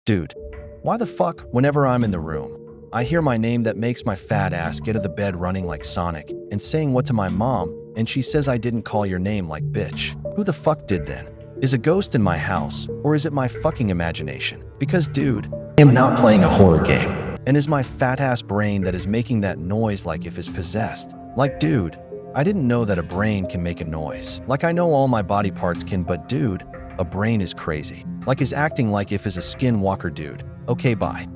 Dude, why the fuck, whenever I'm in the room, I hear my name that makes my fat ass get out of the bed running like Sonic and saying what to my mom, and she says I didn't call your name like bitch. Who the fuck did then? Is a ghost in my house, or is it my fucking imagination? Because dude, I am not playing a horror game. And is my fat ass brain that is making that noise like if it's possessed? Like dude, I didn't know that a brain can make a noise. Like I know all my body parts can, but dude, a brain is crazy. Like is acting like if is a skinwalker dude. Okay, bye.